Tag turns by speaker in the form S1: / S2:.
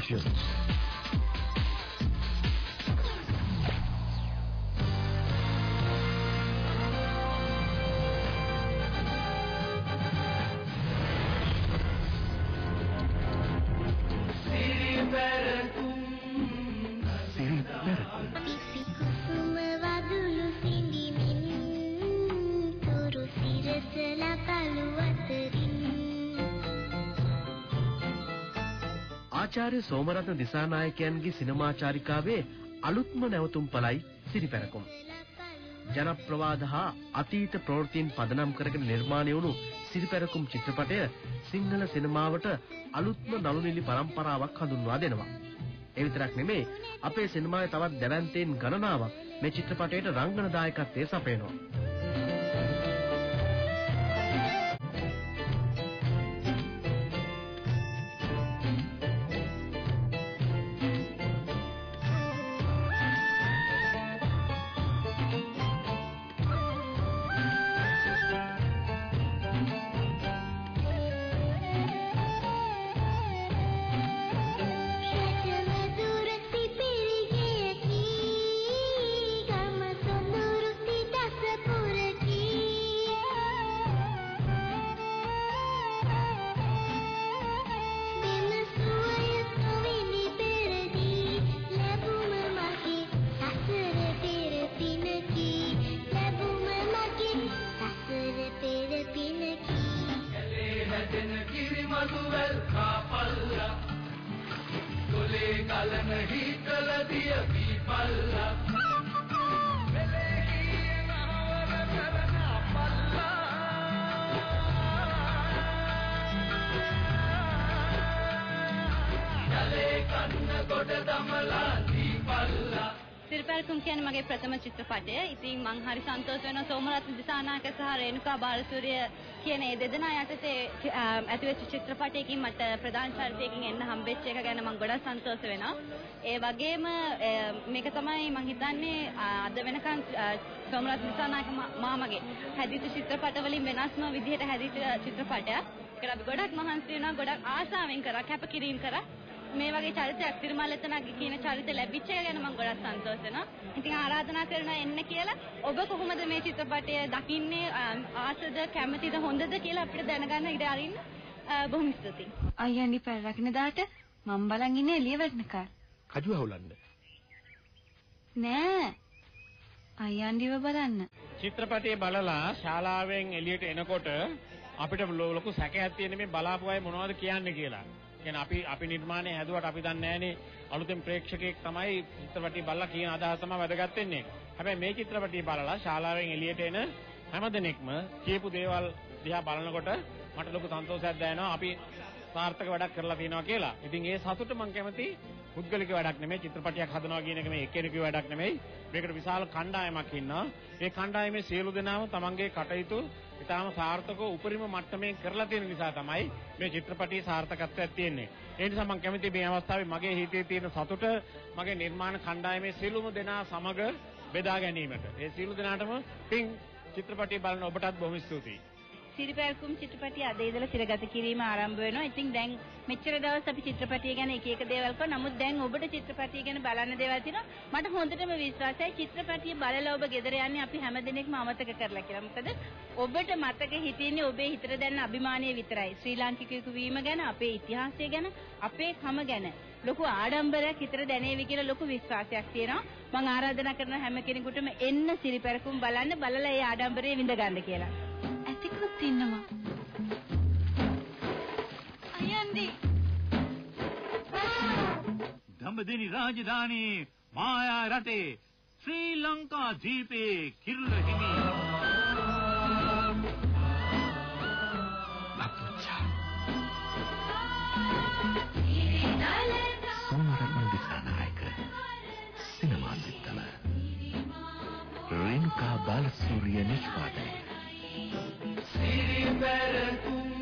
S1: Fashions. ආචාර්ය සෝමරත්න දිසානායකයන්ගේ සිනමා චාරිකාවේ අලුත්ම නැවතුම් පළයි සිරිපැරකුම්. ජනප්‍රවාද හා අතීත ප්‍රවෘත්තීන් පදනම් කරගෙන නිර්මාණය වුණු සිරිපැරකුම් චිත්‍රපටය සිංහල සිනමාවට අලුත්ම නළුනිලි පරම්පරාවක් හඳුන්වා දෙනවා. ඒ විතරක් නෙමෙයි අපේ සිනමාවේ තවත් දැවැන්තයින් ගණනාවක් මේ චිත්‍රපටයට රංගන දායකත්වයේ සපයනවා.
S2: සිරිපැරකුම් කියන්නේ මගේ ප්‍රථම චිත්‍රපටය. ඉතින් මං හරි සන්තෝෂ වෙනවා සෝමරත්න දිසානායක සහ රේණුකා බාලසූරිය කියන මේ දෙදෙනා යටතේ ඇතිවෙච්ච චිත්‍රපටයකින් මට ප්‍රධාන චරිතයකින් එන්න හම්බෙච්ච එක ගැන මං ගොඩක් සන්තෝෂ වෙනවා. ඒ වගේම මේක තමයි මං හිතන්නේ අද වෙනකන් සෝමරත්න දිසානායක මාමගේ හැදිච්ච චිත්‍රපට වලින් වෙනස්ම විදිහට හැදිච්ච චිත්‍රපටයක්. ඒකට අපි ගොඩක් මහන්සි වෙනවා, ගොඩක් ආසාවෙන් කරා, කැපකිරීම කරා. මේ වගේ චරිතයක් තිරුමලතනගේ කියන චරිත ලැබිච්ච එක ගැන මම ගොඩක් සන්තෝෂ වෙනවා. ඉතින් ආරාධනා කරනවා එන්න කියලා. ඔබ කොහොමද මේ චිත්‍රපටය දකින්නේ? ආසද, කැමතිද, හොඳද කියලා අපිට දැනගන්න ඉඩ අරින්න බොහොම ස්තුතියි.
S3: අයියන්ඩි පැල රකින්න දාට මම බලන් ඉන්නේ එළිය වැටෙනකල්.
S1: කජු හවුලන්න.
S3: නෑ. අයියන්ඩිව බලන්න.
S4: චිත්‍රපටය බලලා ශාලාවෙන් එළියට එනකොට අපිට ලොකු සැකයක් තියෙන මේ බලාපු අය මොනවද කියන්නේ කියලා. කියන්නේ අපි නිර්මාණය හැදුවට අපි දන්නේ නැහනේ අලුතෙන් ප්‍රේක්ෂකයෙක් තමයි චිත්‍රපටය බලලා කියන අදහස තමයි වැදගත් වෙන්නේ. හැබැයි මේ චිත්‍රපටය බලලා ශාලාවෙන් එළියට එන හැමදෙනෙක්ම කියපු දේවල් දිහා බලනකොට මට ලොකු සන්තෝෂයක් දැනෙනවා. අපි සාර්ථක වැඩක් කරලා තියෙනවා කියලා. ඉතින් ඒ සතුට මම කැමති පුද්ගලික වැඩක් නෙමෙයි, චිත්‍රපටයක් හදනවා කියන එක මේ එක්කෙනෙකුගේ වැඩක් නෙමෙයි. මේකට විශාල කණ්ඩායමක් ඉන්නවා. ඒ කණ්ඩායමේ සියලු දෙනාම තමන්ගේ කටයුතු ඉතාම සාර්ථකව උපරිම මට්ටමින් කරලා තියෙන නිසා තමයි මේ චිත්‍රපටයේ සාර්ථකත්වයක් තියෙන්නේ. ඒ නිසා මම කැමති මේ අවස්ථාවේ මගේ හිතේ තියෙන සතුට මගේ නිර්මාණ කණ්ඩායමේ සියලුම දෙනා සමග බෙදා ගැනීමට. ඒ සියලු දෙනාටම පින් චිත්‍රපටය බලන ඔබටත් බොහොම ස්තුතියි.
S2: සිරිපැරකුම් චිත්‍රපටය අද ඉඳලා තිරගත කිරීම ආරම්භ වෙනවා. ඉතින් දැන් මෙච්චර දවස් අපි චිත්‍රපටය ගැන එක දේවල් කරා. නමුත් දැන් ඔබට චිත්‍රපටය ගැන බලන්න දේවල් තියෙනවා. මට හොඳටම විශ්වාසයි චිත්‍රපටය බලලා ඔබ ගෙදර යන්නේ අපි හැමදෙනෙක්ම අමතක කරලා කියලා. මොකද ඔබට මතක හිටින්නේ ඔබේ හිතට දැනෙන අභිමානය විතරයි. ශ්‍රී ලාංකිකයෙකු වීම ගැන, අපේ ඉතිහාසය ගැන, අපේ කම ගැන ලොකු ආඩම්බරයක් හිතට දැනේවි කියලා ලොකු විශ්වාසයක් තියෙනවා. මම ආරාධනා කරන හැම කෙනෙකුටම එන්න සිරිපැරකුම් බලන්න, බලලා ඒ ආඩම්බරය විඳ ගන්න කියලා.
S3: ඇතිකුත් ඉන්නවා. අයන්දි.
S5: දඹදෙනි රාජධානී මායා රටේ ශ්‍රී ලංකා දීපේ කිරුළ හිමි
S1: සෝමරත්න දිසානායක සිනමා දිත්තම රේණුකා බාලසූරිය නිෂ්පාදනය
S6: සිරිපැරකුම්